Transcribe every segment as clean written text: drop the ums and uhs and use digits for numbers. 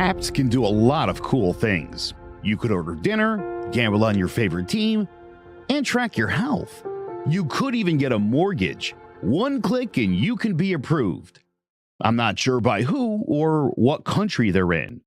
Apps can do a lot of cool things. You could order dinner, gamble on your favorite team, and track your health. You could even get a mortgage. One click and you can be approved. I'm not sure by who or what country they're in.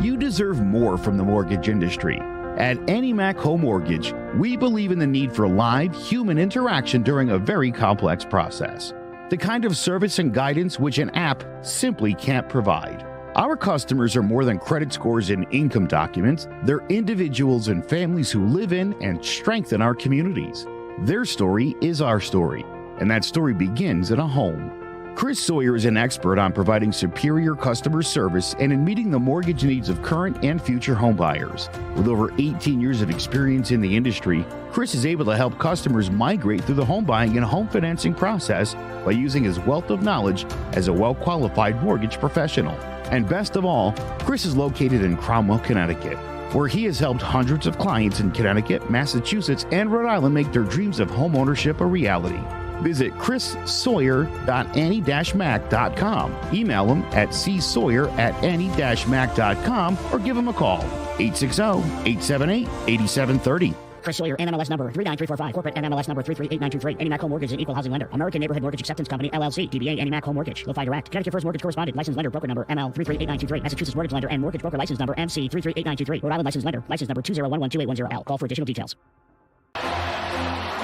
You deserve more from the mortgage industry. At AnyMac Home Mortgage, we believe in the need for live human interaction during a very complex process. The kind of service and guidance which an app simply can't provide. Our customers are more than credit scores and income documents. They're individuals and families who live in and strengthen our communities. Their story is our story, and that story begins in a home. Chris Sawyer is an expert on providing superior customer service and in meeting the mortgage needs of current and future homebuyers. With over 18 years of experience in the industry, Chris is able to help customers migrate through the home buying and home financing process by using his wealth of knowledge as a well-qualified mortgage professional. And best of all, Chris is located in Cromwell, Connecticut, where he has helped hundreds of clients in Connecticut, Massachusetts, and Rhode Island make their dreams of homeownership a reality. Visit chrissawyer.any-mac.com. Email him at csawyer@any-mac.com or give him a call, 860-878-8730. Chris Sawyer, NMLS number 39345, corporate NMLS number 338923. AnyMac Home Mortgage is an equal housing lender. American Neighborhood Mortgage Acceptance Company, LLC. DBA AnyMac Home Mortgage. Lo-Fi Direct. Connecticut First Mortgage Correspondent. License lender. Broker number ML 338923. Massachusetts Mortgage Lender and Mortgage Broker License number MC 338923. Rhode Island License Lender. License number 201128110L. Call for additional details.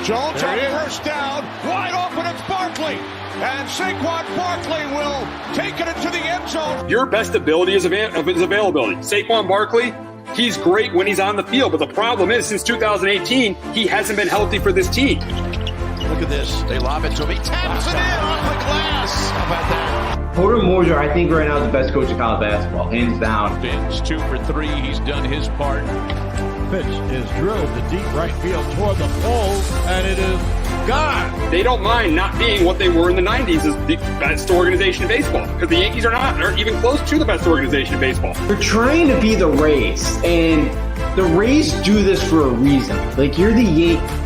Jones on first down, wide open, it's Barkley, and Saquon Barkley will take it into the end zone. Your best ability is availability. Saquon Barkley, he's great when he's on the field, but the problem is since 2018, he hasn't been healthy for this team. Look at this, they lob it to him, he taps it in off the glass. How about that? Porter Moser, I think right now is the best coach in college basketball, hands down. Fins 2 for 3, he's done his part. Pitch is drilled to deep right field toward the pole, and it is gone. They don't mind not being what they were in the 90s as the best organization in baseball, because the Yankees are even close to the best organization in baseball. They're trying to be the Rays, and the Rays do this for a reason. Like, you're the Yankees.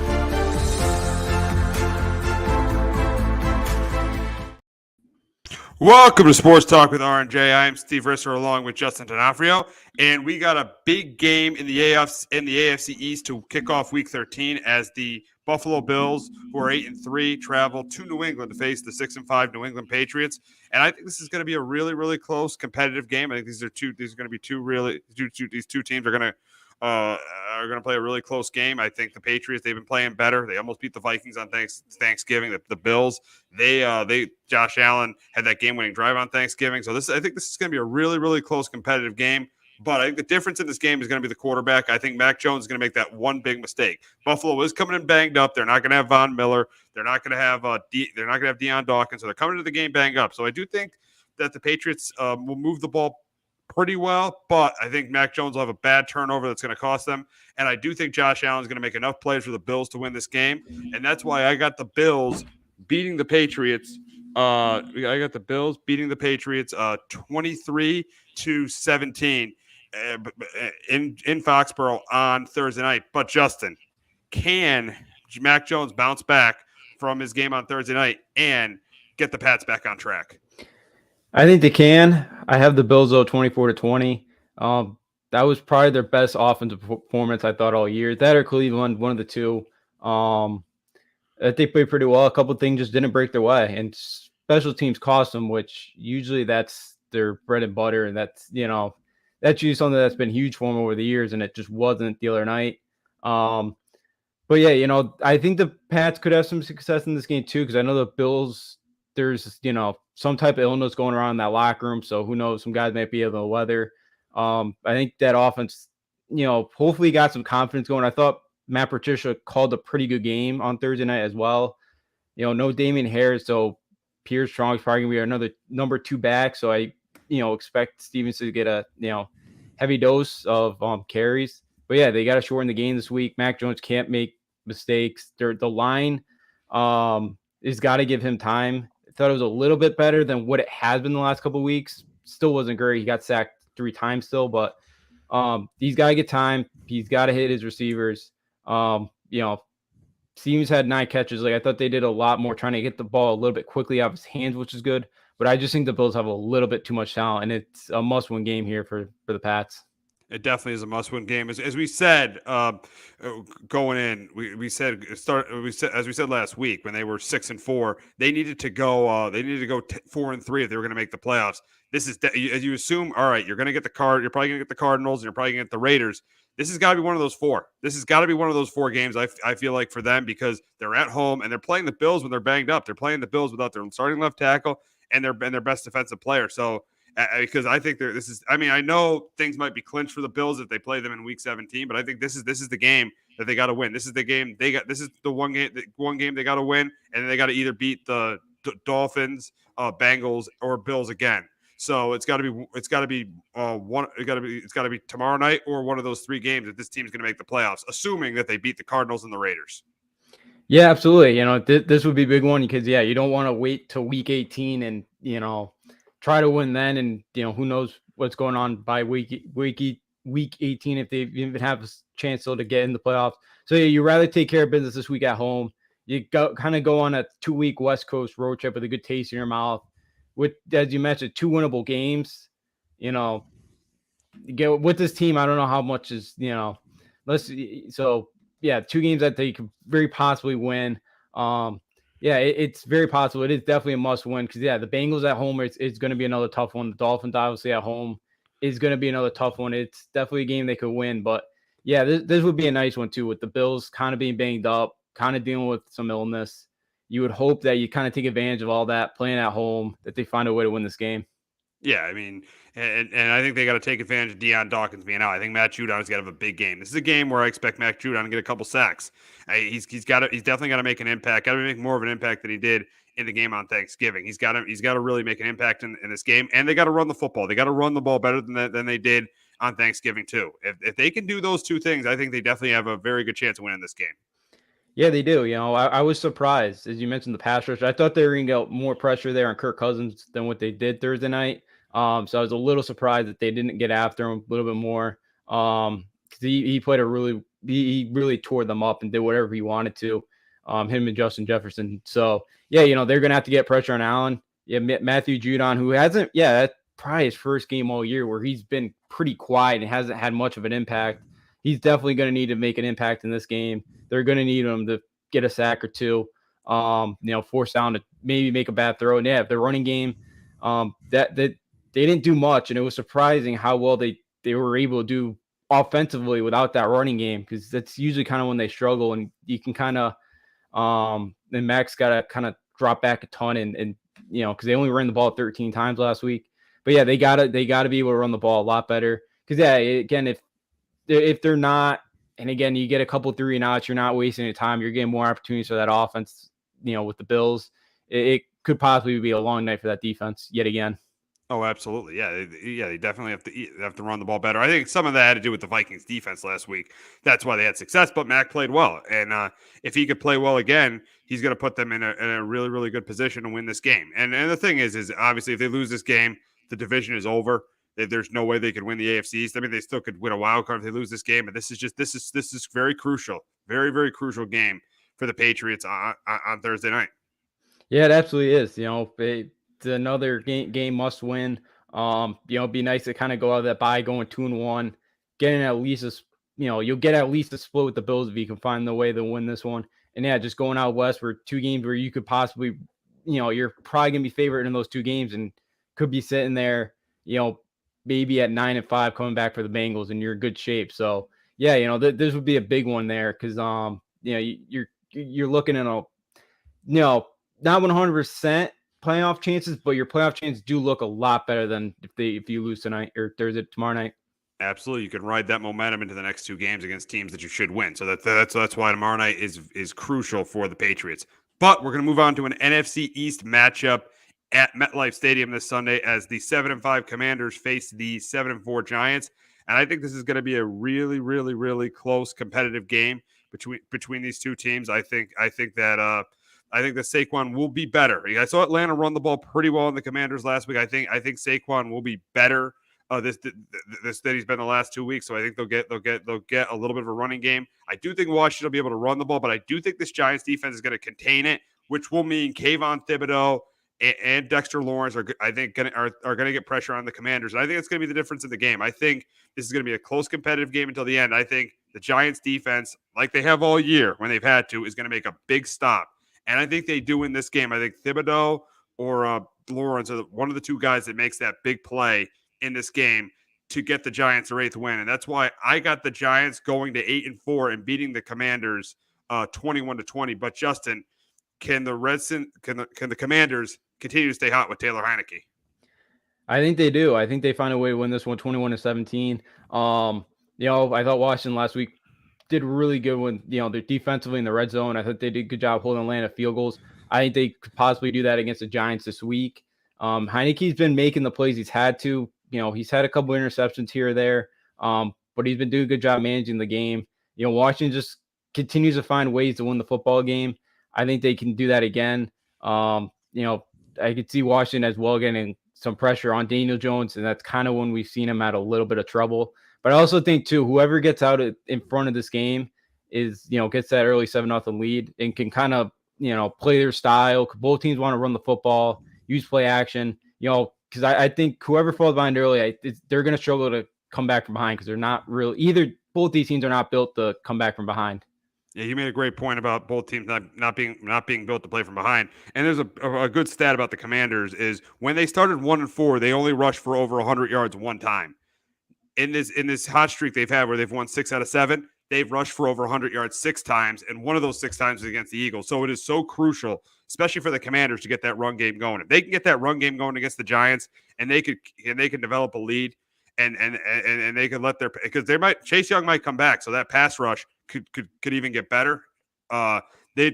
Welcome to Sports Talk with R&J. I am Steve Risser along with Justin D'Onofrio, and we got a big game in the AFC East to kick off Week 13 as the Buffalo Bills, who are 8-3, travel to New England to face the 6-5 New England Patriots. And I think this is going to be a really, really close, competitive game. I think these are going to be these two teams are going to play a really close game. I think the Patriots, they've been playing better. They almost beat the Vikings on Thanksgiving. The Bills, Josh Allen had that game-winning drive on Thanksgiving. So I think this is going to be a really, really close competitive game. But I think the difference in this game is going to be the quarterback. I think Mac Jones is going to make that one big mistake. Buffalo is coming in banged up. They're not going to have Von Miller. They're not going to have Deion Dawkins. So they're coming to the game banged up. So I do think that the Patriots will move the ball pretty well, but I think Mac Jones will have a bad turnover that's going to cost them. And I do think Josh Allen is going to make enough plays for the Bills to win this game. And that's why I got the Bills beating the Patriots. I got the Bills beating the Patriots 23-17 in Foxborough on Thursday night. But Justin, can Mac Jones bounce back from his game on Thursday night and get the Pats back on track? I think they can. I have the Bills though 24-20. That was probably their best offensive performance I thought all year. That or Cleveland, one of the two. They played pretty well. A couple of things just didn't break their way, and special teams cost them, which usually that's their bread and butter, and that's usually something that's been huge for them over the years, and it just wasn't the other night. But yeah, I think the Pats could have some success in this game too, because I know the Bills, there's some type of illness going around in that locker room, so who knows? Some guys might be able to weather. I think that offense, hopefully got some confidence going. I thought Matt Patricia called a pretty good game on Thursday night as well. No Damian Harris, so Pierre Strong's probably gonna be another number 2 back. So I, expect Stevens to get a heavy dose of carries. But yeah, they got to shorten the game this week. Mac Jones can't make mistakes. The line has got to give him time. I thought it was a little bit better than what it has been the last couple of weeks. Still wasn't great. He got sacked 3 times still, but he's got to get time. He's got to hit his receivers. Stevens had 9 catches. Like, I thought they did a lot more trying to get the ball a little bit quickly out of his hands, which is good. But I just think the Bills have a little bit too much talent, and it's a must-win game here for the Pats. It definitely is a must-win game. As we said going in, we said as we said last week when they were 6-4, they needed to go 4-3 if they were going to make the playoffs. This is as you assume. All right, you're going to get you're probably going to get the Cardinals, and you're probably going to get the Raiders. This has got to be one of those four. This has got to be one of those four games. I feel like for them because they're at home and they're playing the Bills when they're banged up. They're playing the Bills without their starting left tackle and their best defensive player. So. Because I think I know things might be clinched for the Bills if they play them in Week 17, but I think this is the game that they got to win. This is the game this is the one game they got to win, and then they got to either beat the Dolphins, Bengals, or Bills again. So it's got to be tomorrow night or one of those three games that this team's going to make the playoffs, assuming that they beat the Cardinals and the Raiders. Yeah, absolutely. This would be a big one because you don't want to wait till Week 18 and try to win then, and who knows what's going on by week 18 if they even have a chance still to get in the playoffs. So you rather take care of business this week at home. You kind of go on a 2-week West Coast road trip with a good taste in your mouth. With, as you mentioned, 2 winnable games. Get with this team. I don't know how much is 2 games that they could very possibly win. It's very possible. It is definitely a must win because, the Bengals at home, it's going to be another tough one. The Dolphins, obviously, at home is going to be another tough one. It's definitely a game they could win. But, this would be a nice one, too, with the Bills kind of being banged up, kind of dealing with some illness. You would hope that you kind of take advantage of all that, playing at home, that they find a way to win this game. Yeah, I mean, and I think they got to take advantage of Deion Dawkins being out. I think Matt Judon's got to have a big game. This is a game where I expect Matt Judon to get a couple sacks. He's definitely got to make an impact. Got to make more of an impact than he did in the game on Thanksgiving. He's got to really make an impact in this game, and they got to run the football. They got to run the ball better than they did on Thanksgiving too. If they can do those two things, I think they definitely have a very good chance of winning this game. Yeah, they do. I was surprised, as you mentioned, the pass rush. I thought they were going to get more pressure there on Kirk Cousins than what they did Thursday night. So I was a little surprised that they didn't get after him a little bit more. Because he played he really tore them up and did whatever he wanted to. Him and Justin Jefferson. So they're going to have to get pressure on Allen. Yeah, Matthew Judon, who hasn't. Yeah, that's probably his first game all year where he's been pretty quiet and hasn't had much of an impact. He's definitely going to need to make an impact in this game. They're going to need him to get a sack or two. Force down to maybe make a bad throw. And if their running game, that they didn't do much, and it was surprising how well they were able to do offensively without that running game, because that's usually kind of when they struggle, and you can kind of and Max got to kind of drop back a ton, and because they only ran the ball 13 times last week. But they got to be able to run the ball a lot better, because again, if they're not, and again, you get a couple 3 and outs, you're not wasting your time, you're getting more opportunities for that offense. With the Bills, it could possibly be a long night for that defense yet again. Oh, absolutely. They definitely have to run the ball better. I think some of that had to do with the Vikings defense last week. That's why they had success, but Mac played well. And if he could play well again, he's going to put them in a really, really good position to win this game. And the thing is obviously if they lose this game, the division is over. There's no way they could win the AFC East. I mean, they still could win a wild card if they lose this game, but this is very crucial, very, very crucial game for the Patriots on Thursday night. Yeah, it absolutely is. It's another game must win. It'd be nice to kind of go out of that bye going 2-1, getting at least you'll get at least a split with the Bills if you can find the way to win this one. And just going out west for 2 games where you could possibly, you're probably gonna be favored in those 2 games and could be sitting there, maybe at 9-5 coming back for the Bengals, and you're in good shape. So this would be a big one there because you're looking at not 100% playoff chances, but your playoff chances do look a lot better than if you lose tonight or tomorrow night. Absolutely, you can ride that momentum into the next 2 games against teams that you should win. So that's why tomorrow night is crucial for the Patriots. But we're going to move on to an NFC East matchup at MetLife Stadium this Sunday as the 7-5 Commanders face the 7-4 Giants. And I think this is going to be a really, really, really close competitive game between these 2 teams. I think that Saquon will be better. I saw Atlanta run the ball pretty well in the Commanders last week. I think Saquon will be better this that he's been the last 2 weeks. So I think they'll get a little bit of a running game. I do think Washington will be able to run the ball, but I do think this Giants defense is going to contain it, which will mean Kayvon Thibodeau and Dexter Lawrence are going to get pressure on the Commanders. And I think it's going to be the difference in the game. I think this is going to be a close competitive game until the end. I think the Giants defense, like they have all year when they've had to, is going to make a big stop. And I think they do in this game. I think Thibodeau or Lawrence are one of the two guys that makes that big play in this game to get the Giants their 8th win. And that's why I got the Giants going to 8-4 and beating the Commanders 21-20. But Justin, can the Commanders continue to stay hot with Taylor Heineke? I think they do. I think they find a way to win this one 21-17. I thought Washington last week did really good when, they're defensively in the red zone. I thought they did a good job holding Atlanta field goals. I think they could possibly do that against the Giants this week. Heineke's been making the plays he's had to. He's had a couple interceptions here or there, but he's been doing a good job managing the game. Washington just continues to find ways to win the football game. I think they can do that again. I could see Washington as well getting some pressure on Daniel Jones, and that's kind of when we've seen him at a little bit of trouble. But I also think, too, whoever gets out in front of this game gets that early 7-0 lead and can kind of, play their style. Both teams want to run the football, use play action, because I think whoever falls behind early, they're going to struggle to come back from behind because they're not really – both these teams are not built to come back from behind. Yeah, you made a great point about both teams not being built to play from behind. And there's a good stat about the Commanders is when they started 1-4, they only rushed for over 100 yards one time. In this hot streak they've had where they've won 6 out of 7, they've rushed for over 100 yards 6 times, and one of those 6 times is against the Eagles. So it is so crucial, especially for the Commanders, to get that run game going. If they can get that run game going against the Giants, and they can develop a lead, and they can let because Chase Young might come back, so that pass rush could even get better. If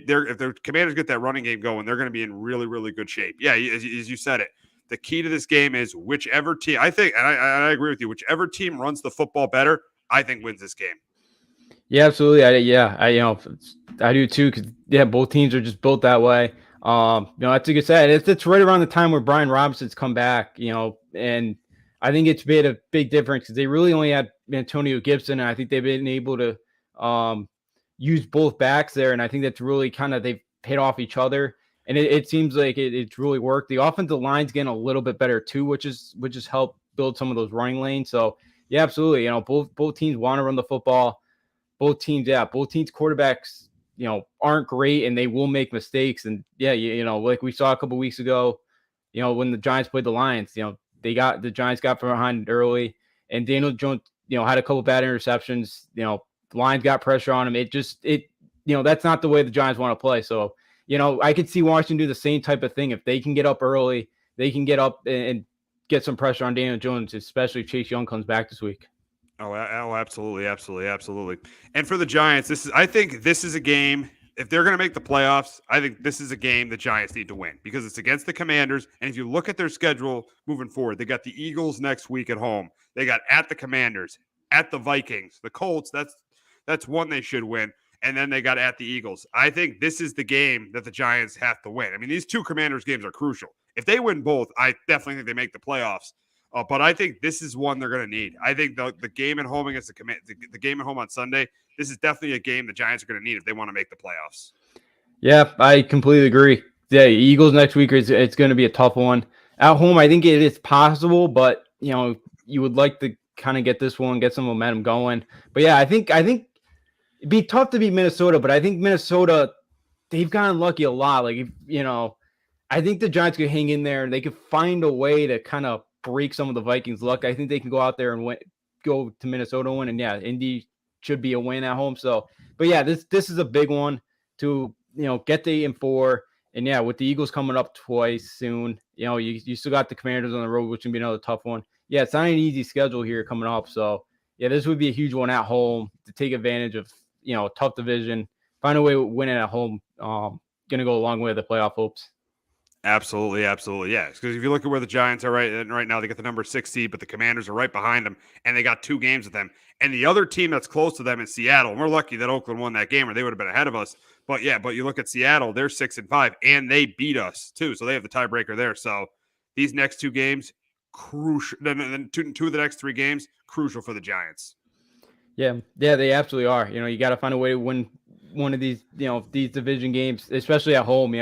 the Commanders get that running game going, they're going to be in really, really good shape. Yeah, as you said it. The key to this game is whichever team, I think, and I agree with you, whichever team runs the football better, I think wins this game. Yeah, absolutely. I do too, because both teams are just built that way. That's a good set. It's right around the time where Brian Robinson's come back, and I think it's made a big difference because they really only had Antonio Gibson, and I think they've been able to use both backs there, and I think that's really they've hit off each other. And it seems like it's really worked. The offensive line's getting a little bit better too, which has helped build some of those running lanes. So yeah, absolutely. Both teams want to run the football. Both teams quarterbacks, aren't great and they will make mistakes. And yeah, like we saw a couple weeks ago, when the Giants played the Lions, the Giants got from behind early, and Daniel Jones, had a couple bad interceptions. The Lions got pressure on him. That's not the way the Giants want to play. So. I could see Washington do the same type of thing. If they can get up early, they can get up and get some pressure on Daniel Jones, especially if Chase Young comes back this week. Oh, absolutely. And for the Giants, I think this is a game. If they're going to make the playoffs, I think this is a game the Giants need to win because it's against the Commanders. And if you look at their schedule moving forward, they got the Eagles next week at home. They got at the Commanders, at the Vikings, the Colts. That's one they should win. And then they got at the Eagles. I think this is the game that the Giants have to win. I mean, these two Commanders games are crucial. If they win both, I definitely think they make the playoffs. But I think this is one they're going to need. I think the game at home against the game at home on Sunday, this is definitely a game the Giants are going to need if they want to make the playoffs. Yeah, I completely agree. Yeah, Eagles next week it's going to be a tough one. At home, I think it is possible, but you would like to kind of get this one, get some momentum going. But yeah, I think it'd be tough to beat Minnesota, but I think Minnesota, they've gotten lucky a lot. Like, I think the Giants could hang in there and they could find a way to kind of break some of the Vikings' luck. I think they can go out there and go to Minnesota win. And yeah, Indy should be a win at home. So, but yeah, this is a big one to, get the 8-4. And yeah, with the Eagles coming up twice soon, you still got the Commanders on the road, which can be another tough one. Yeah, it's not an easy schedule here coming up. So yeah, this would be a huge one at home to take advantage of, tough division, find a way to win it at home. Going to go a long way to the playoff hopes. Absolutely. Yeah. Because if you look at where the Giants are right now, they get the number 6 seed, but the Commanders are right behind them, and they got 2 games with them. And the other team that's close to them is Seattle. And we're lucky that Oakland won that game, or they would have been ahead of us. But you look at Seattle, they're 6-5, and they beat us too. So they have the tiebreaker there. So these next 2 games, crucial. Then 2 of the next 3 games, crucial for the Giants. Yeah, they absolutely are. You got to find a way to win one of these, these division games, especially at home.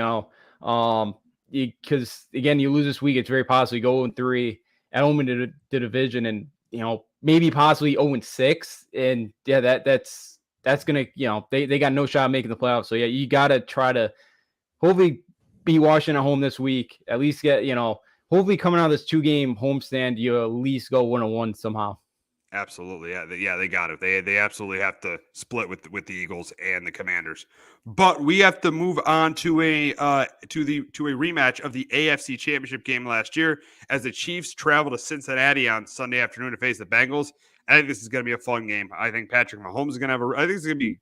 because again, you lose this week, it's very possible you go 0-3 at home in the division, and maybe possibly 0-6, and yeah, that's gonna they got no shot at making the playoffs. So yeah, you gotta try to hopefully be Washington at home this week. At least get hopefully coming out of this 2-game homestand, you at least go 1-1 somehow. Absolutely, yeah, they got it. They absolutely have to split with the Eagles and the Commanders. But we have to move on to a rematch of the AFC Championship game last year, as the Chiefs travel to Cincinnati on Sunday afternoon to face the Bengals. I think this is going to be a fun game. I think Patrick Mahomes is going to I think it's going to be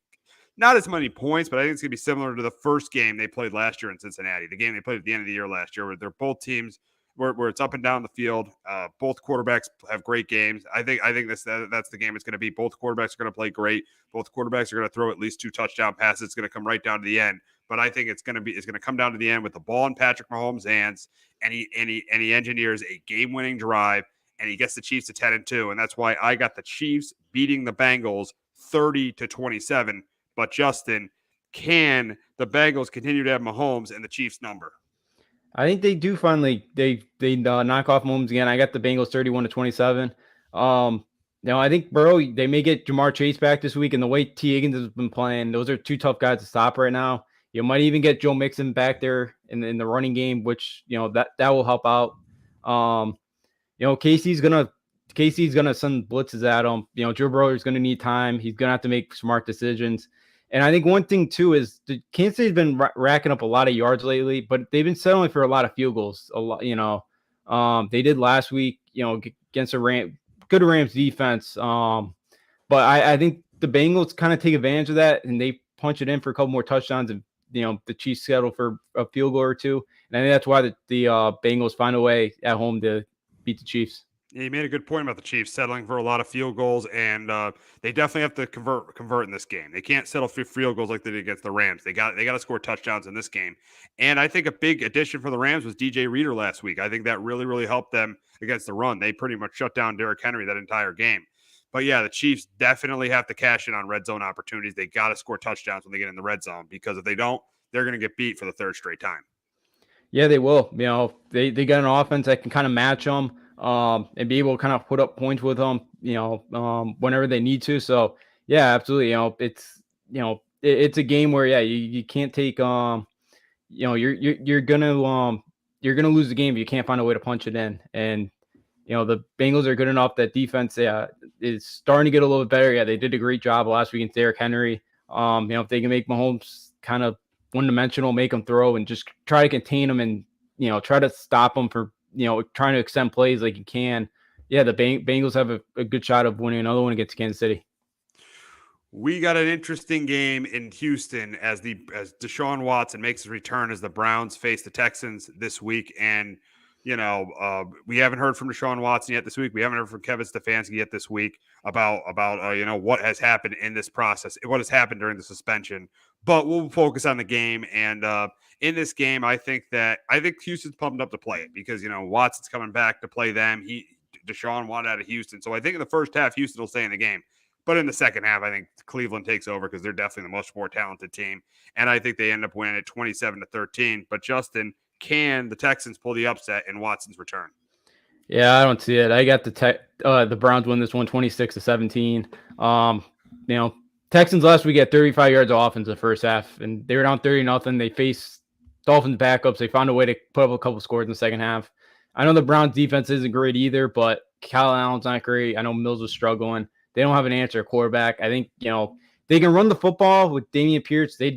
not as many points, but I think it's going to be similar to the first game they played last year in Cincinnati, the game they played at the end of the year last year, where they're both teams where it's up and down the field. Both quarterbacks have great games. I think that's the game it's going to be. Both quarterbacks are going to play great. Both quarterbacks are going to throw at least 2 touchdown passes. It's going to come right down to the end. But I think it's going to come down to the end with the ball in Patrick Mahomes' hands, and he engineers a game-winning drive, and he gets the Chiefs to 10-2, and that's why I got the Chiefs beating the Bengals 30-27. But Justin, can the Bengals continue to have Mahomes and the Chiefs number? I think they do finally. They knock off Mahomes again. I got the Bengals 31-27. I think Burrow, they may get Jamar Chase back this week, and the way T. Higgins has been playing, those are 2 tough guys to stop right now. You might even get Joe Mixon back there in the running game, which that will help out. Casey's gonna send blitzes at him. Joe Burrow is gonna need time. He's gonna have to make smart decisions. And I think one thing too is the Kansas City's been racking up a lot of yards lately, but they've been settling for a lot of field goals. A lot, they did last week, against a good Rams defense. But I think the Bengals kind of take advantage of that, and they punch it in for a couple more touchdowns, and the Chiefs settle for a field goal or 2. And I think that's why the Bengals find a way at home to beat the Chiefs. Yeah, you made a good point about the Chiefs settling for a lot of field goals, and they definitely have to convert in this game. They can't settle for field goals like they did against the Rams. They got to score touchdowns in this game. And I think a big addition for the Rams was DJ Reader last week. I think that really, really helped them against the run. They pretty much shut down Derrick Henry that entire game. But yeah, the Chiefs definitely have to cash in on red zone opportunities. They got to score touchdowns when they get in the red zone, because if they don't, they're going to get beat for the 3rd straight time. Yeah, they will. They got an offense that can kind of match them. And be able to kind of put up points with them, whenever they need to. So yeah, absolutely. It's a game where you can't take you're gonna lose the game if you can't find a way to punch it in. And the Bengals are good enough. That defense is starting to get a little bit better. Yeah, they did a great job last week against Derrick Henry. If they can make Mahomes kind of one-dimensional, make him throw, and just try to contain him, and try to stop him for trying to extend plays like you can. Yeah, the Bengals have a good shot of winning another one against Kansas City. We got an interesting game in Houston as Deshaun Watson makes his return as the Browns face the Texans this week. And, we haven't heard from Deshaun Watson yet this week. We haven't heard from Kevin Stefanski yet this week about what has happened in this process, what has happened during the suspension. But we'll focus on the game. And in this game, I think Houston's pumped up to play it, because, Watson's coming back to play them. Deshaun wanted out of Houston. So I think in the first half, Houston will stay in the game. But in the second half, I think Cleveland takes over, because they're definitely the much more talented team. And I think they end up winning at 27-13. But Justin, can the Texans pull the upset in Watson's return? Yeah, I don't see it. I got the Browns win this one 26-17. Texans last week had 35 yards of offense in the first half, and they were down 30-0. They faced Dolphins backups. They found a way to put up a couple scores in the second half. I know the Browns defense isn't great either, but Kyle Allen's not great. I know Mills was struggling. They don't have an answer quarterback. I think, they can run the football with Dameon Pierce. They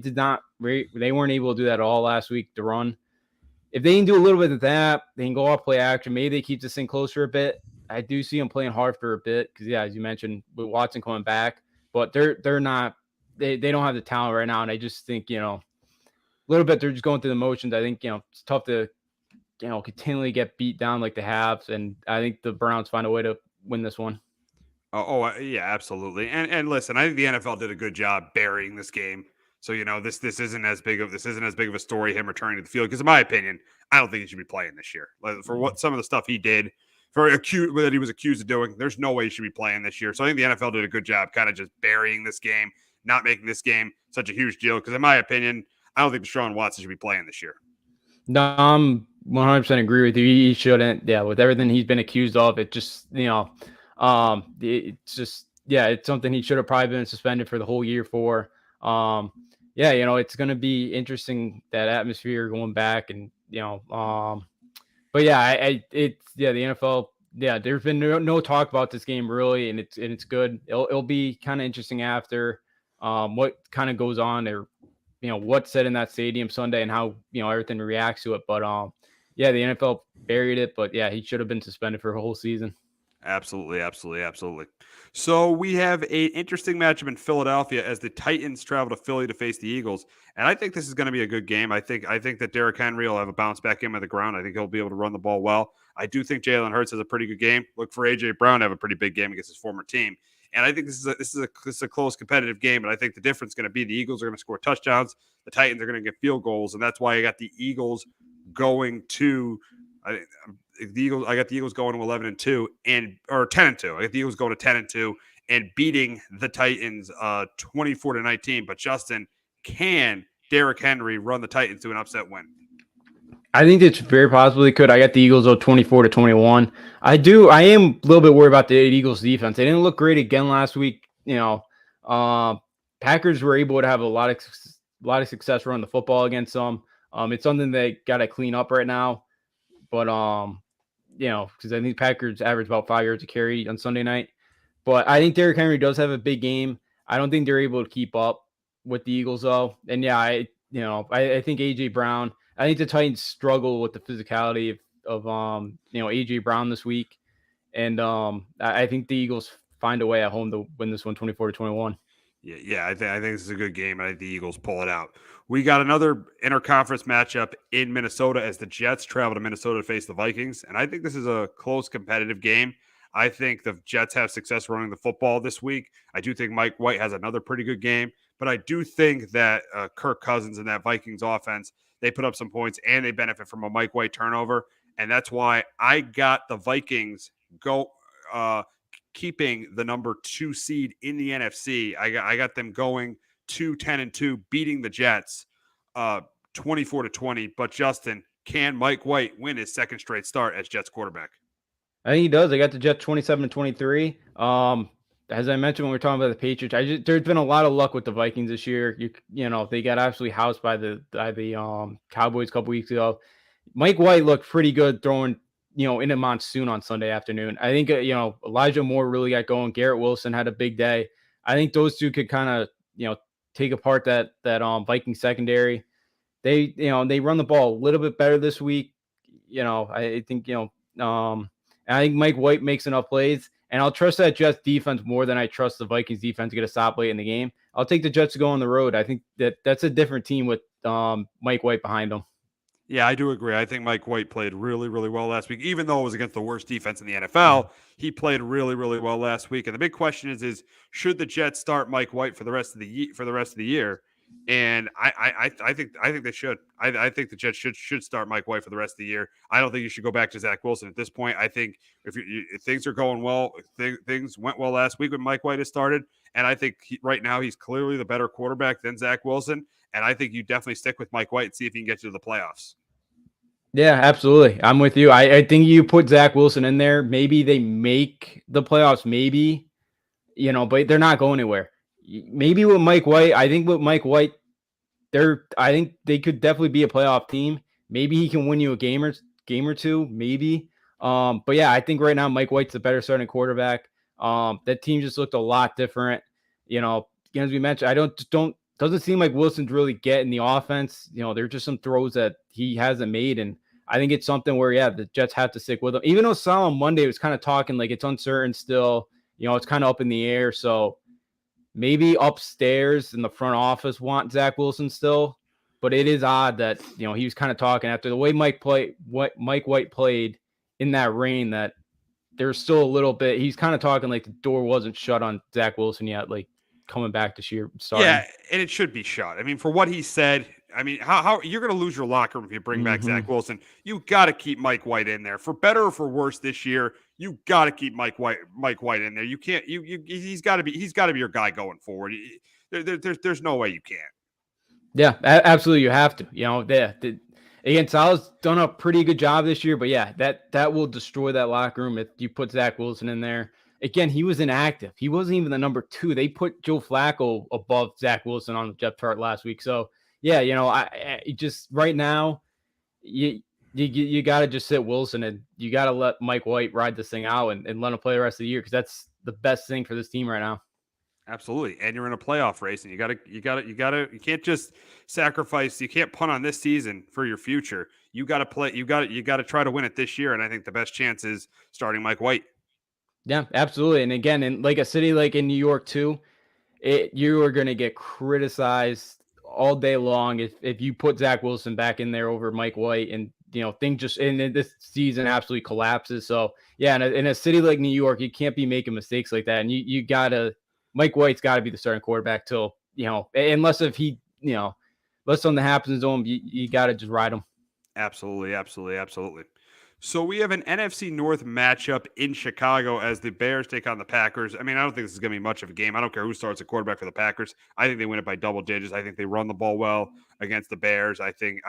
weren't able to do that at all last week to run. If they can do a little bit of that, they can go off play action. Maybe they keep this thing closer a bit. I do see them playing hard for a bit, because, as you mentioned, with Watson coming back, but they're not. They don't have the talent right now, and I just think a little bit they're just going through the motions. I think it's tough to continually get beat down like they have, and I think the Browns find a way to win this one. Oh yeah, absolutely. And listen, I think the NFL did a good job burying this game. So this isn't as big of a story, him returning to the field, because in my opinion, I don't think he should be playing this year. For what some of the stuff he did, that he was accused of doing, there's no way he should be playing this year. So I think the NFL did a good job kind of just burying this game, not making this game such a huge deal, because in my opinion, I don't think Deshaun Watson should be playing this year. No, I'm 100% agree with you. He shouldn't. Yeah, with everything he's been accused of, it just it's just it's something he should have probably been suspended for the whole year for. Yeah, it's going to be interesting, that atmosphere going back, and but yeah, the NFL. Yeah, there's been no talk about this game really, and it's good. It'll be kind of interesting after what kind of goes on there, what's said in that stadium Sunday, and how everything reacts to it. But yeah, the NFL buried it, but yeah, he should have been suspended for a whole season. Absolutely, absolutely, absolutely. So we have an interesting matchup in Philadelphia as the Titans travel to Philly to face the Eagles, and I think this is going to be a good game. I think that Derrick Henry will have a bounce back game on the ground. I think he'll be able to run the ball well. I do think Jalen Hurts has a pretty good game. Look for AJ Brown to have a pretty big game against his former team, and I think this is a close competitive game. But I think the difference is going to be the Eagles are going to score touchdowns, the Titans are going to get field goals, and that's why I got the Eagles going to. I got the Eagles going to 11-2 or 10-2. I got the Eagles going to 10-2 and beating the Titans 24-19. But Justin, can Derrick Henry run the Titans to an upset win? I think it's very possibly could. I got the Eagles 24-21. I am a little bit worried about the Eagles defense. They didn't look great again last week. Packers were able to have a lot of success running the football against them. It's something they got to clean up right now. But because I think Packers average about 5 yards a carry on Sunday night. But I think Derrick Henry does have a big game. I don't think they're able to keep up with the Eagles though. And yeah, I think AJ Brown. I think the Titans struggle with the physicality of AJ Brown this week, and I think the Eagles find a way at home to win this one 24-21. Yeah, I think this is a good game. I think the Eagles pull it out. We got another interconference matchup in Minnesota as the Jets travel to Minnesota to face the Vikings, and I think this is a close, competitive game. I think the Jets have success running the football this week. I do think Mike White has another pretty good game, but I do think that Kirk Cousins and that Vikings offense, they put up some points and they benefit from a Mike White turnover, and that's why I got the Vikings keeping the number 2 seed in the NFC. I got them going to 10-2, beating the Jets 24-20. But Justin, can Mike White win his second straight start as Jets quarterback? I think he does. I got the Jets 27-23. As I mentioned when we were talking about the Patriots, there's been a lot of luck with the Vikings this year. They got absolutely housed by the Cowboys a couple weeks ago. Mike White looked pretty good throwing in a monsoon on Sunday afternoon. I think Elijah Moore really got going. Garrett Wilson had a big day. I think those two could kind of take apart that Viking secondary. They run the ball a little bit better this week. I think I think Mike White makes enough plays, and I'll trust that Jets defense more than I trust the Vikings defense to get a stop late in the game. I'll take the Jets to go on the road. I think that's a different team with Mike White behind them. Yeah, I do agree. I think Mike White played really, really well last week. Even though it was against the worst defense in the NFL, he played really, really well last week. And the big question is should the Jets start Mike White for the rest of the year? And I think they should. I think the Jets should start Mike White for the rest of the year. I don't think you should go back to Zach Wilson at this point. I think if things are going well, things went well last week when Mike White has started, and I think right now he's clearly the better quarterback than Zach Wilson. And I think you definitely stick with Mike White and see if he can get you to the playoffs. Yeah, absolutely. I'm with you. I think you put Zach Wilson in there. Maybe they make the playoffs, maybe, but they're not going anywhere. Maybe with Mike White, I think with Mike White, I think they could definitely be a playoff team. Maybe he can win you a game or two, maybe. But yeah, I think right now Mike White's the better starting quarterback. That team just looked a lot different. As we mentioned, doesn't seem like Wilson's really getting the offense. There's just some throws that he hasn't made, and I think it's something where the Jets have to stick with him. Even though Sal on Monday was kind of talking like it's uncertain still. It's kind of up in the air, so. Maybe upstairs in the front office want Zach Wilson still, but it is odd that he was kind of talking after the way Mike White played in that rain, that there's still a little bit. He's kind of talking like the door wasn't shut on Zach Wilson yet, like coming back this year. Yeah, and it should be shut. I mean, for what he said, how you're going to lose your locker room if you bring back Zach Wilson. You got to keep Mike White in there for better or for worse this year. You got to keep Mike White in there. You can't. He's got to be your guy going forward. There's no way you can't. Yeah, absolutely. You have to. Again, Sal's done a pretty good job this year, but yeah, that will destroy that locker room if you put Zach Wilson in there. Again, he was inactive. He wasn't even the number 2. They put Joe Flacco above Zach Wilson on the depth chart last week. So yeah, I just right now, you got to just sit Wilson, and you got to let Mike White ride this thing out and let him play the rest of the year, because that's the best thing for this team right now. Absolutely. And you're in a playoff race, and you can't just sacrifice. You can't punt on this season for your future. You got to play. You got to try to win it this year. And I think the best chance is starting Mike White. Yeah, absolutely. And again, in like a city like in New York too, you are going to get criticized all day long if you put Zach Wilson back in there over Mike White, and thing just and this season absolutely collapses. So yeah, in a city like New York, you can't be making mistakes like that, and you gotta Mike White's got to be the starting quarterback till unless unless something happens to him, you got to just ride him. Absolutely, absolutely, absolutely. So we have an NFC North matchup in Chicago as the Bears take on the Packers. I mean, I don't think this is going to be much of a game. I don't care who starts a quarterback for the Packers. I think they win it by double digits. I think they run the ball well against the Bears. I think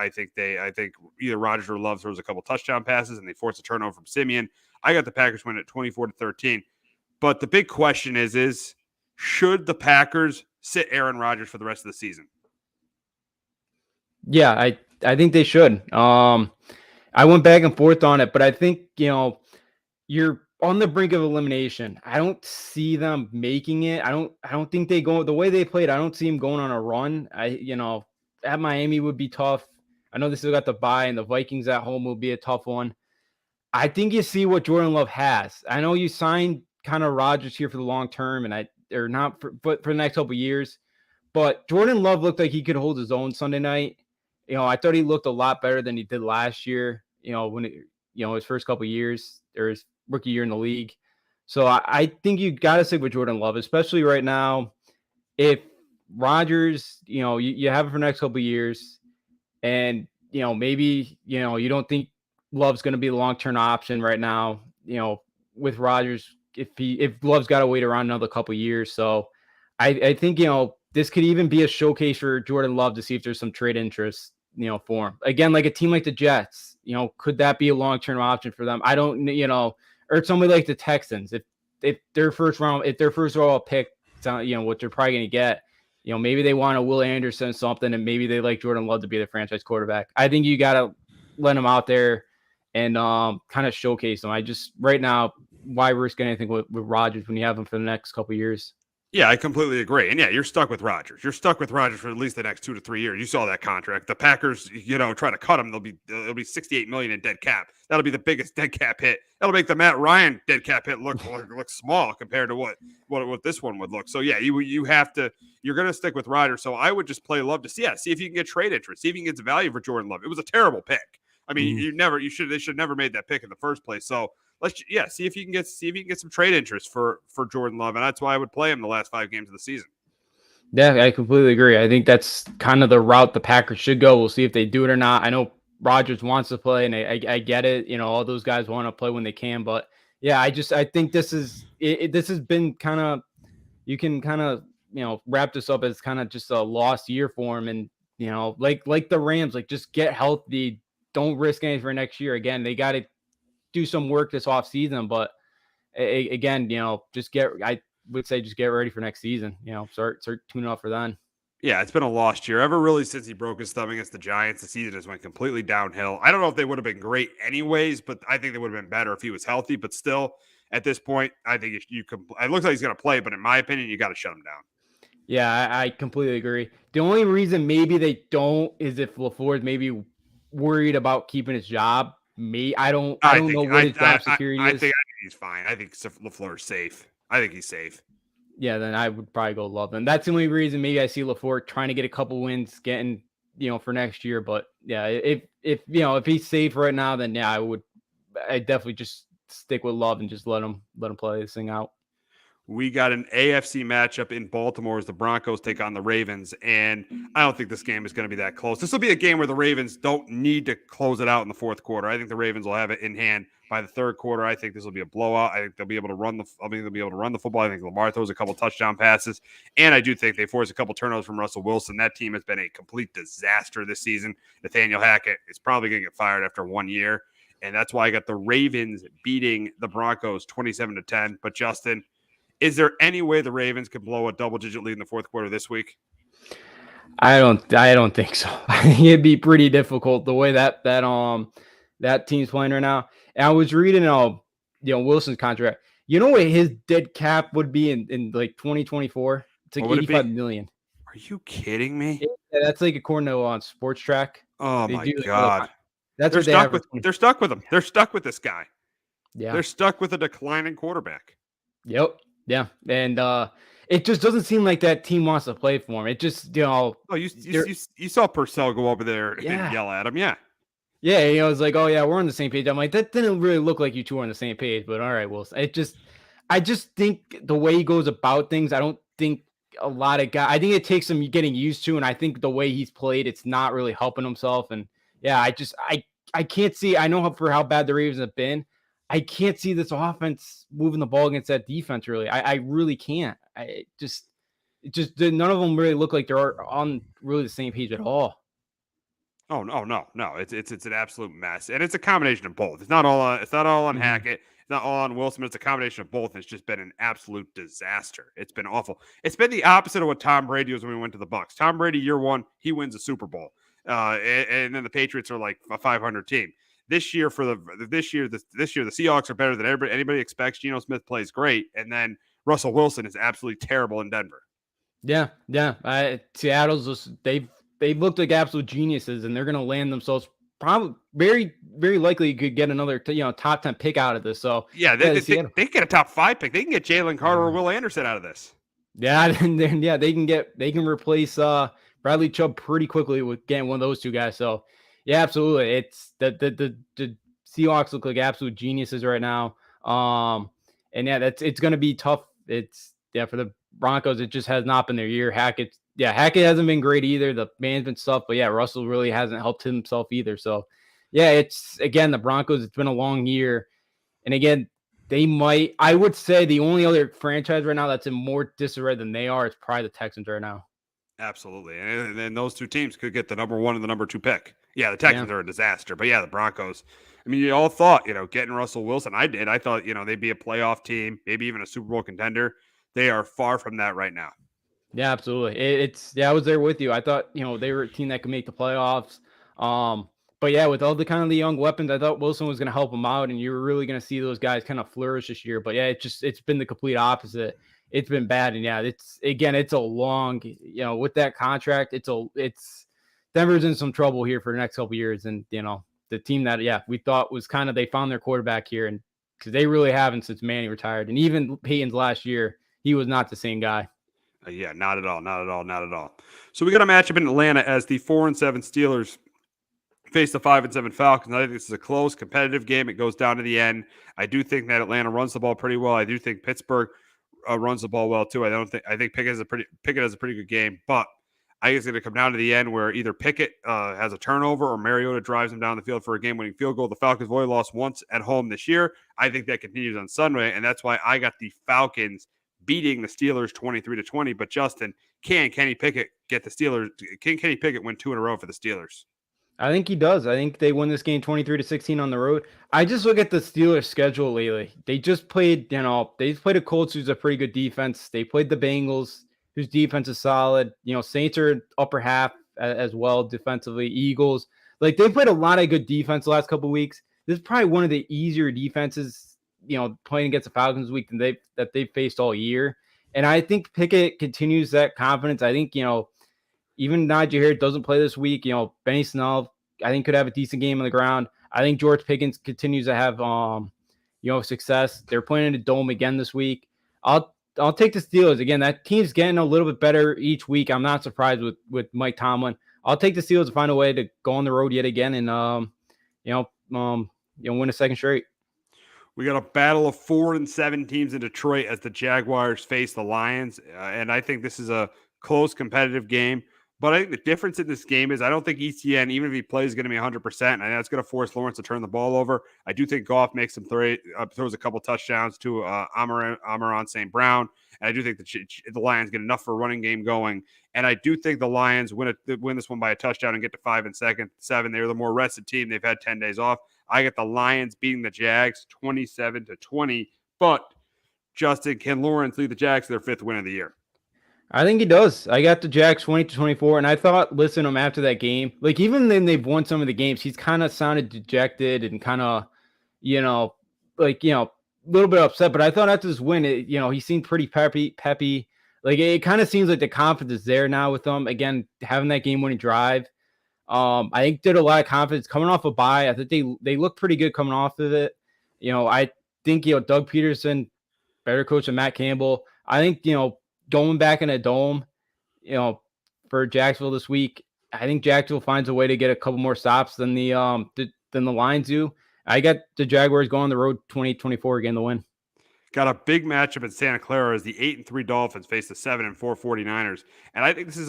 either Rodgers or Love throws a couple touchdown passes and they force a turnover from Simeon. I got the Packers win at 24-13. But the big question is should the Packers sit Aaron Rodgers for the rest of the season? Yeah, I think they should. I went back and forth on it, but I think, you're on the brink of elimination. I don't see them making it. I don't think they go the way they played. I don't see them going on a run. At Miami would be tough. I know they still got the bye, and the Vikings at home will be a tough one. I think you see what Jordan Love has. I know you signed kind of Rodgers here for the long term, but for the next couple of years. But Jordan Love looked like he could hold his own Sunday night. I thought he looked a lot better than he did last year. When his first couple of years or his rookie year in the league. So I think you got to stick with Jordan Love, especially right now. If Rodgers, you have it for the next couple of years, and maybe you don't think Love's going to be the long-term option right now. With Rodgers, if Love's got to wait around another couple of years, so I think this could even be a showcase for Jordan Love to see if there's some trade interest, for him. Again, like a team like the Jets, could that be a long-term option for them? I don't, or somebody like the Texans, if their first overall pick, what they're probably going to get, maybe they want a Will Anderson something, and maybe they like Jordan Love to be the franchise quarterback. I think you got to let him out there and kind of showcase him. I just right now, why risk anything with Rodgers when you have him for the next couple of years? Yeah, I completely agree. And yeah, you're stuck with Rodgers. You're stuck with Rodgers for at least the next 2 to 3 years. You saw that contract. The Packers, try to cut him. It'll be $68 million in dead cap. That'll be the biggest dead cap hit. That'll make the Matt Ryan dead cap hit look small compared to what this one would look. So yeah, you're going to stick with Rodgers. So I would just play Love to see if you can get trade interest, see if you can get some value for Jordan Love. It was a terrible pick. I mean, they should never made that pick in the first place. So see if you can get some trade interest for Jordan Love, and that's why I would play him the last 5 games of the season. Yeah, I completely agree. I think that's kind of the route the Packers should go. We'll see if they do it or not. I know Rodgers wants to play, and I get it. All those guys want to play when they can, but yeah, I think this has been kind of, you can kind of wrap this up as kind of just a lost year for him, and like the Rams, like just get healthy, don't risk anything for next year. Again, they got to do some work this off season, but again, I would say just get ready for next season. Start tuning up for then. Yeah, it's been a lost year. Ever really since he broke his thumb against the Giants, the season just went completely downhill. I don't know if they would have been great anyways, but I think they would have been better if he was healthy. But still, at this point, I think you could. It looks like he's going to play, but in my opinion, you got to shut him down. Yeah, I completely agree. The only reason maybe they don't is if LaFleur is maybe worried about keeping his job. I don't know what his job security is. I think he's fine. I think LaFleur's safe. I think he's safe. Yeah, then I would probably go Love. And that's the only reason maybe I see LaFleur trying to get a couple wins, getting for next year. But yeah, if he's safe right now, then yeah, I definitely just stick with Love and just let him play this thing out. we got an AFC matchup in Baltimore as the Broncos take on the Ravens, and I don't think this game is going to be that close. This will be a game where the Ravens don't need to close it out in the fourth quarter. I think the Ravens will have it in hand by the third quarter. I think this will be a blowout. I think they'll be able to run the football. I think Lamar throws a couple touchdown passes, and I do think they force a couple turnovers from Russell Wilson. That team has been a complete disaster this season. Nathaniel Hackett is probably going to get fired after 1 year, and that's why I got the Ravens beating the Broncos 27-10. But Justin, is there any way the Ravens could blow a double-digit lead in the fourth quarter this week? I don't think so. I think it'd be pretty difficult the way that team's playing right now. And I was reading Wilson's contract. You know what his dead cap would be in like 2024? It's like $85 million. Are you kidding me? Yeah, that's like according to on Sports Track. Oh my God. They're stuck with him. They're stuck with this guy. Yeah. They're stuck with a declining quarterback. Yep. Yeah. And it just doesn't seem like that team wants to play for him. It just, Oh, you saw Purcell go over there and yell at him. Yeah. Yeah. It was like, oh yeah, we're on the same page. I'm like, that didn't really look like you two were on the same page, but all right, Wilson. I just think the way he goes about things, I don't think a lot of guys, I think it takes him getting used to, and I think the way he's played, it's not really helping himself. And yeah, I can't see, I know for how bad the Ravens have been, I can't see this offense moving the ball against that defense. Really, I really can't. It just none of them really look like they're on really the same page at all. Oh no! It's an absolute mess, and it's a combination of both. It's not all on Hackett. It's not all on Wilson. It's a combination of both. And it's just been an absolute disaster. It's been awful. It's been the opposite of what Tom Brady was when we went to the Bucs. Tom Brady, year one, he wins a Super Bowl, and then the Patriots are like a 500 team. This year, the Seahawks are better than anybody expects. Geno Smith plays great, and then Russell Wilson is absolutely terrible in Denver. Yeah. Seattle's just they've looked like absolute geniuses, and they're going to land themselves probably very, very likely could get another top 10 pick out of this. So yeah, they get a top 5 pick. They can get Jalen Carter or Will Anderson out of this. Yeah, and then they can replace Bradley Chubb pretty quickly with getting one of those two guys. So. Yeah, absolutely. It's the Seahawks look like absolute geniuses right now. And yeah, it's going to be tough. For the Broncos, it just has not been their year. Hackett hasn't been great either. The management stuff, but yeah, Russell really hasn't helped himself either. So yeah, it's again, the Broncos, it's been a long year. And again, I would say the only other franchise right now that's in more disarray than they are is probably the Texans right now. Absolutely. And then those two teams could get the number 1 and the number 2 pick. Yeah, the Texans are a disaster. But yeah, the Broncos, I mean, you all thought, getting Russell Wilson. I did. I thought, they'd be a playoff team, maybe even a Super Bowl contender. They are far from that right now. Yeah, absolutely. I was there with you. I thought, they were a team that could make the playoffs. But yeah, with all the kind of the young weapons, I thought Wilson was going to help them out, and you were really going to see those guys kind of flourish this year. But yeah, it's been the complete opposite. It's been bad. And yeah, it's a long, with that contract, it's Denver's in some trouble here for the next couple of years. And, the team that, we thought was kind of, they found their quarterback here, and because they really haven't since Manny retired. And even Peyton's last year, he was not the same guy. Yeah, not at all. So we got a matchup in Atlanta as the 4-7 Steelers face the 5-7 Falcons. I think this is a close, competitive game. It goes down to the end. I do think that Atlanta runs the ball pretty well. I do think Pittsburgh runs the ball well too. I think Pickett has a pretty good game, but I think it's going to come down to the end where either Pickett has a turnover or Mariota drives him down the field for a game-winning field goal. The Falcons have only lost once at home this year. I think that continues on Sunday, and that's why I got the Falcons beating the Steelers 23-20. But Justin, can Kenny Pickett get the Steelers? Can Kenny Pickett win 2 in a row for the Steelers? I think he does. I think they win this game 23-16 on the road. I just look at the Steelers' schedule lately. They just played, they played a Colts, who's a pretty good defense. They played the Bengals, whose defense is solid. Saints are upper half as well defensively. Eagles, like they played a lot of good defense the last couple of weeks. This is probably one of the easier defenses, playing against the Falcons week that they've faced all year. And I think Pickett continues that confidence. I think, even Najee Harris doesn't play this week. Benny Snell, I think, could have a decent game on the ground. I think George Pickens continues to have, success. They're playing in a dome again this week. I'll take the Steelers. Again, that team's getting a little bit better each week. I'm not surprised with Mike Tomlin. I'll take the Steelers to find a way to go on the road yet again and, win a second straight. We got a battle of 4 and 7 teams in Detroit as the Jaguars face the Lions. And I think this is a close competitive game. But I think the difference in this game is I don't think ETN, even if he plays, is going to be 100%. And that's going to force Lawrence to turn the ball over. I do think Goff makes him throws a couple touchdowns to Amon St. Brown. And I do think the Lions get enough for a running game going. And I do think the Lions win this one by a touchdown and get to 5 and 7. They're the more rested team. They've had 10 days off. I get the Lions beating the Jags 27-20. But, Justin, can Lawrence lead the Jags to their 5th win of the year? I think he does. I got the Jags 20-24, and I thought, listen to him after that game. Like, even then they've won some of the games, he's kind of sounded dejected and kind of, a little bit upset. But I thought after this win, he seemed pretty peppy. Like, it kind of seems like the confidence is there now with him. Again, having that game-winning drive. I think did a lot of confidence coming off a bye. I think they look pretty good coming off of it. I think, Doug Peterson, better coach than Matt Campbell. I think, going back in a dome, for Jacksonville this week, I think Jacksonville finds a way to get a couple more stops than the Lions do. I got the Jaguars going on the road 20-24 again to win. Got a big matchup in Santa Clara as the 8-3 Dolphins face the 7-4 49ers. And I think this is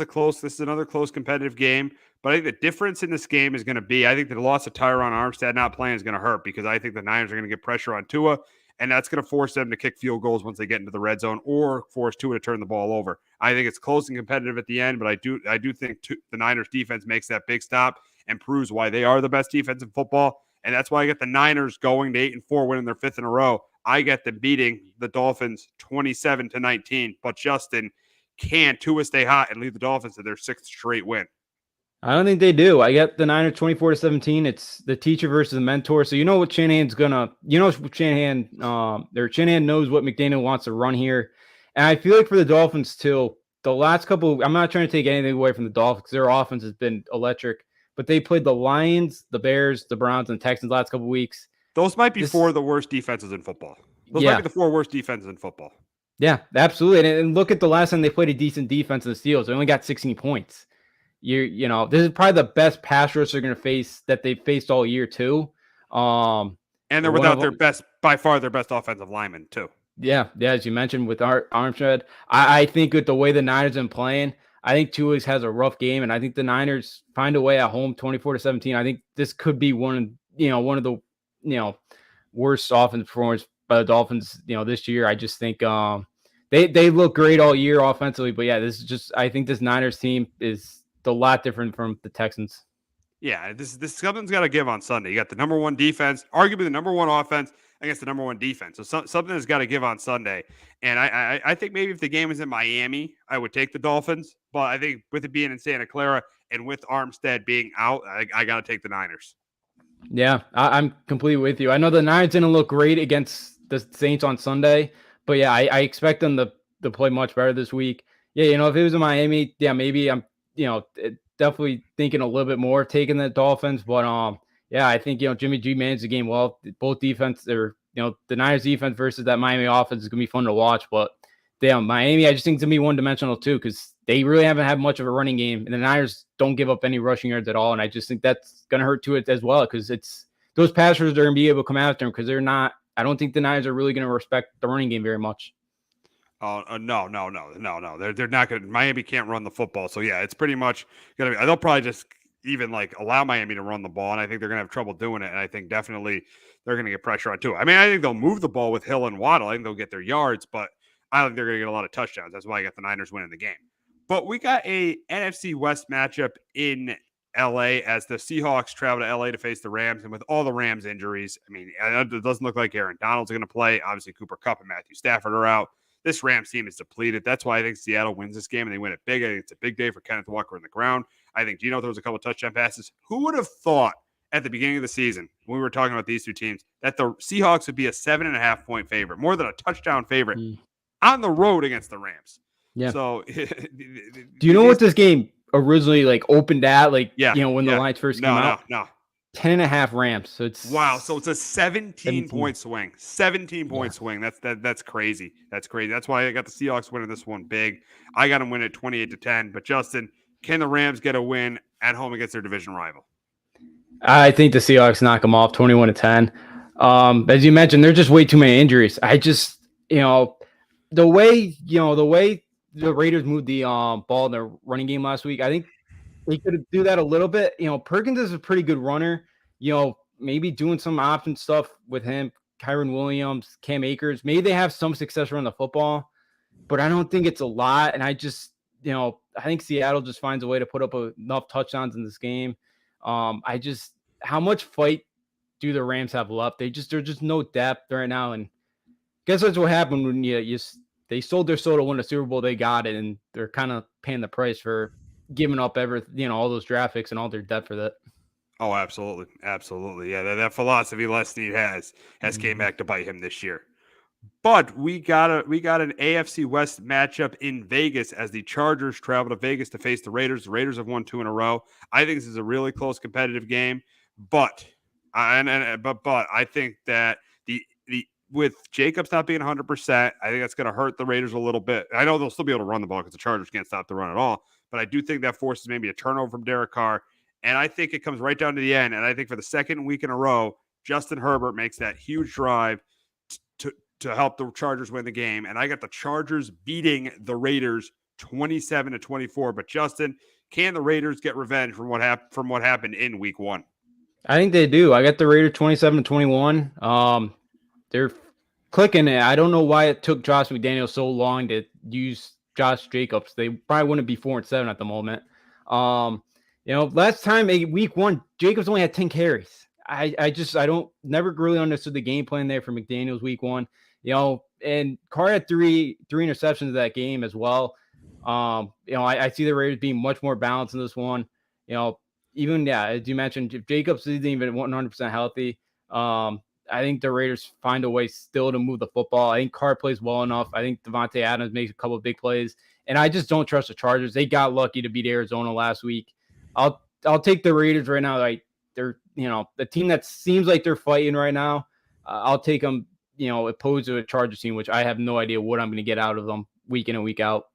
another close competitive game. But I think the difference in this game is going to be, I think the loss of Tyron Armstead not playing is going to hurt because I think the Niners are going to get pressure on Tua. And that's going to force them to kick field goals once they get into the red zone or force Tua to turn the ball over. I think it's close and competitive at the end, but I do think the Niners defense makes that big stop and proves why they are the best defense in football. And that's why I get the Niners going to 8-4, winning their 5th in a row. I get them beating the Dolphins 27-19. But Justin, can Tua stay hot and lead the Dolphins to their 6th straight win? I don't think they do. I got the Niners 24-17. It's the teacher versus the mentor. So what Shanahan knows what McDaniel wants to run here. And I feel like for the Dolphins too, the last couple, I'm not trying to take anything away from the Dolphins because their offense has been electric, but they played the Lions, the Bears, the Browns, and Texans last couple weeks. Those might be 4 of the worst defenses in football. Might be the 4 worst defenses in football. Yeah, absolutely. And look at the last time they played a decent defense in the Steelers. They only got 16 points. This is probably the best pass rush they're going to face that they've faced all year too. And they're without by far their best offensive lineman too. Yeah, as you mentioned with Armstead. I think with the way the Niners have been playing, I think Tua has a rough game, and I think the Niners find a way at home 24-17. I think this could be one of the worst offensive performance by the Dolphins this year. I just think they look great all year offensively, but yeah, I think this Niners team is a lot different from the Texans. Yeah, this something's got to give on Sunday. You got the number 1 defense, arguably the number 1 offense against the number 1 defense. So something has got to give on Sunday. And I think maybe if the game was in Miami, I would take the Dolphins. But I think with it being in Santa Clara and with Armstead being out, I got to take the Niners. Yeah, I'm completely with you. I know the Niners didn't look great against the Saints on Sunday, but yeah, I expect them to play much better this week. Yeah, if it was in Miami, yeah, maybe I'm definitely thinking a little bit more taking the Dolphins, but yeah, I think Jimmy G managed the game well. Both defense, the Niners defense versus that Miami offense is gonna be fun to watch. But damn, Miami, I just think it's gonna be one-dimensional too because they really haven't had much of a running game, and the Niners don't give up any rushing yards at all. And I just think that's gonna hurt to it as well because it's those passers are gonna be able to come after them because they're not. I don't think the Niners are really gonna respect the running game very much. Oh, no. They're not going to. Miami can't run the football. So, yeah, it's pretty much going to be. They'll probably just even allow Miami to run the ball. And I think they're going to have trouble doing it. And I think definitely they're going to get pressure on Tua. I mean, I think they'll move the ball with Hill and Waddle. I think they'll get their yards, but I don't think they're going to get a lot of touchdowns. That's why I got the Niners winning the game. But we got a NFC West matchup in LA as the Seahawks travel to LA to face the Rams. And with all the Rams injuries, I mean, it doesn't look like Aaron Donald's going to play. Obviously, Cooper Kupp and Matthew Stafford are out. This Rams team is depleted. That's why I think Seattle wins this game, and they win it big. I think it's a big day for Kenneth Walker on the ground. I think Geno throws a couple of touchdown passes. Who would have thought at the beginning of the season, when we were talking about these two teams, that the Seahawks would be a 7.5-point favorite, more than a touchdown favorite, on the road against the Rams? Yeah. So, do you know what this game originally opened at? When the Lions first came out? No. 10.5 Rams. So it's wow. So it's a 17-point swing. 17-point swing. That's crazy. That's crazy. That's why I got the Seahawks winning this one big. I got them win at 28-10. But Justin, can the Rams get a win at home against their division rival? I think the Seahawks knock them off 21-10. As you mentioned, there's just way too many injuries. I just, the way the Raiders moved the ball in their running game last week, I think they could do that a little bit. Perkins is a pretty good runner. Maybe doing some option stuff with him, Kyron Williams, Cam Akers. Maybe they have some success running the football, but I don't think it's a lot. And I just, I think Seattle just finds a way to put up enough touchdowns in this game. How much fight do the Rams have left? There's just no depth right now. And guess that's what happened when they sold their soul to win the Super Bowl. They got it, and they're kind of paying the price for giving up all those draft picks and all their depth for that. Oh, absolutely. Absolutely. Yeah, that philosophy Les Snead has came back to bite him this year. But we got an AFC West matchup in Vegas as the Chargers travel to Vegas to face the Raiders. The Raiders have won 2 in a row. I think this is a really close competitive game, but I think that the with Jacobs not being 100%, I think that's going to hurt the Raiders a little bit. I know they'll still be able to run the ball because the Chargers can't stop the run at all, but I do think that forces maybe a turnover from Derek Carr, and I think it comes right down to the end. And I think for the second week in a row, Justin Herbert makes that huge drive to help the Chargers win the game. And I got the Chargers beating the Raiders 27-24. But Justin, can the Raiders get revenge from what happened in week 1? I think they do. I got the Raiders 27-21. They're clicking it. I don't know why it took Josh McDaniels so long to use Josh Jacobs. They probably wouldn't be 4-7 at the moment. Last time week 1, Jacobs only had 10 carries. I never really understood the game plan there for McDaniels week 1. And Carr had three interceptions that game as well. I see the Raiders being much more balanced in this one. As you mentioned, if Jacobs isn't even 100% healthy, I think the Raiders find a way still to move the football. I think Carr plays well enough. I think Devontae Adams makes a couple of big plays, and I just don't trust the Chargers. They got lucky to beat Arizona last week. I'll take the Raiders right now. Like they're the team that seems like they're fighting right now. I'll take them. Opposed to a Chargers team, which I have no idea what I'm going to get out of them week in and week out.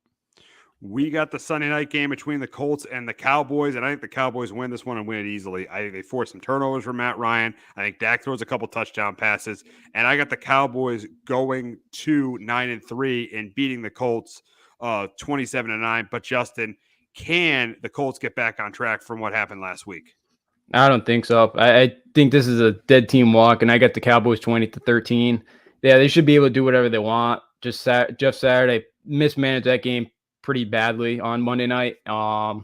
We got the Sunday night game between the Colts and the Cowboys, and I think the Cowboys win this one and win it easily. I think they force some turnovers from Matt Ryan. I think Dak throws a couple touchdown passes, and I got the Cowboys going to 9-3 and beating the Colts 27-9. But Justin, can the Colts get back on track from what happened last week? I don't think so. I think this is a dead team walk, and I got the Cowboys 20-13. Yeah, they should be able to do whatever they want. Just Jeff Saturday mismanaged that game pretty badly on Monday night. I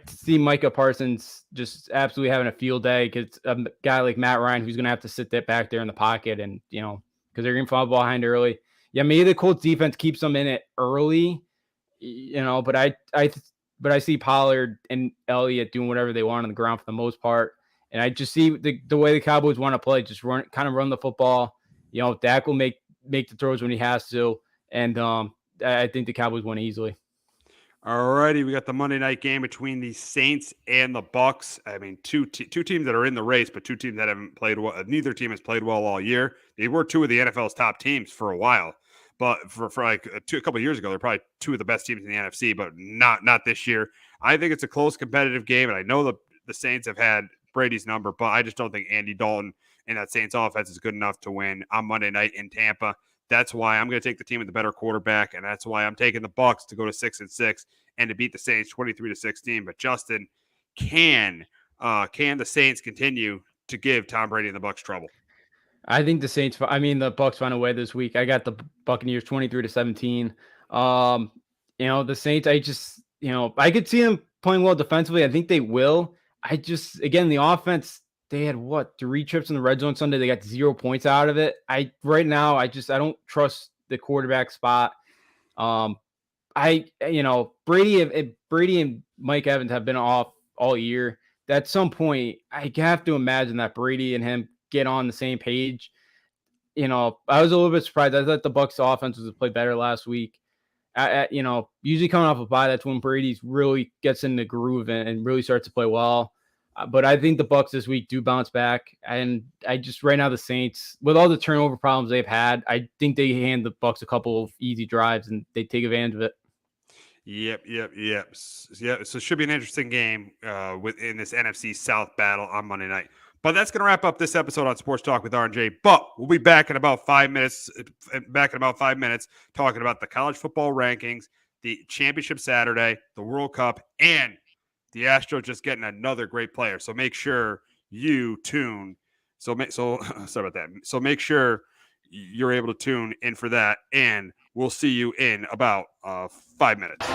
see Micah Parsons just absolutely having a field day because a guy like Matt Ryan who's going to have to sit that back there in the pocket and, because they're going to fall behind early. Yeah, maybe the Colts defense keeps them in it early, but I see Pollard and Elliott doing whatever they want on the ground for the most part. And I just see the way the Cowboys want to play, just run the football. Dak will make the throws when he has to. And I think the Cowboys win easily. All righty, we got the Monday night game between the Saints and the Bucks. I mean, two teams that are in the race, but two teams that haven't played well. Neither team has played well all year. They were 2 of the NFL's top teams for a while, but for like a couple of years ago, they're probably 2 of the best teams in the NFC, but not this year. I think it's a close, competitive game, and I know the Saints have had Brady's number, but I just don't think Andy Dalton and that Saints offense is good enough to win on Monday night in Tampa. That's why I'm going to take the team with the better quarterback, and that's why I'm taking the Bucks to go to 6-6 and to beat the Saints 23-16. But Justin, can the Saints continue to give Tom Brady and the Bucks trouble? I think the Bucks find a way this week. I got the Buccaneers 23-17. The Saints, I could see them playing well defensively. I think they will. The offense, they had 3 trips in the red zone Sunday. They got 0 points out of it. I don't trust the quarterback spot. Brady and Mike Evans have been off all year. At some point, I have to imagine that Brady and him get on the same page. I was a little bit surprised. I thought the Bucs offense was played better last week. Usually coming off a bye, that's when Brady really gets in the groove and really starts to play well. But I think the Bucs this week do bounce back, and right now the Saints, with all the turnover problems they've had, I think they hand the Bucs a couple of easy drives and they take advantage of it. Yep. So it should be an interesting game within this NFC South battle on Monday night. But that's going to wrap up this episode on Sports Talk with R&J. But we'll be back in about 5 minutes. Talking about the college football rankings, the championship Saturday, the World Cup, and the Astros just getting another great player. So make sure you tune. Sorry about that. So make sure you're able to tune in for that, and we'll see you in about 5 minutes.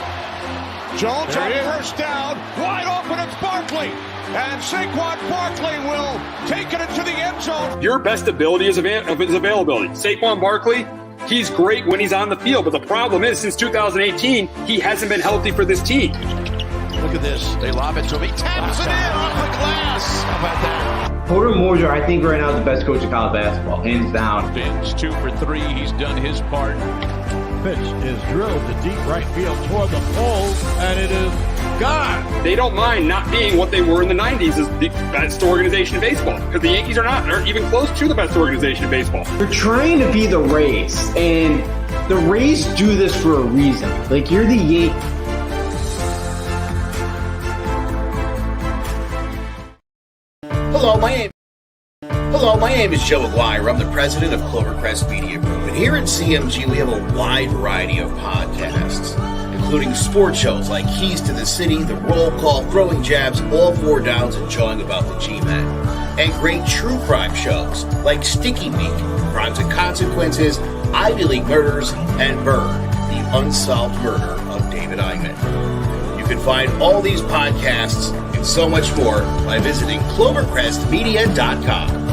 Jones on first down, wide open, it's Barkley. And Saquon Barkley will take it into the end zone. Your best ability is availability. Saquon Barkley, he's great when he's on the field, but the problem is since 2018, he hasn't been healthy for this team. Look at this. They lob it to him. He taps it in off the glass. How about that? Porter Moser, I think right now is the best coach of college basketball, hands down. Fins 2 for 3. He's done his part. Pitch is drilled to deep right field toward the poles, and it is gone. They don't mind not being what they were in the 90s as the best organization in baseball, because the Yankees aren't even close to the best organization in baseball. You're trying to be the Rays, and the Rays do this for a reason. Like, you're the Yankees. Hello, my name is Joe Aguirre. I'm the president of Clovercrest Media Group. And here at CMG, we have a wide variety of podcasts, including sports shows like Keys to the City, The Roll Call, Throwing Jabs, All Four Downs, and Jawing About the G-Men. And great true crime shows like Sticky Meek, Crimes and Consequences, Ivy League Murders, and Bird, the unsolved murder of David Eichmann. You can find all these podcasts and so much more by visiting ClovercrestMedia.com.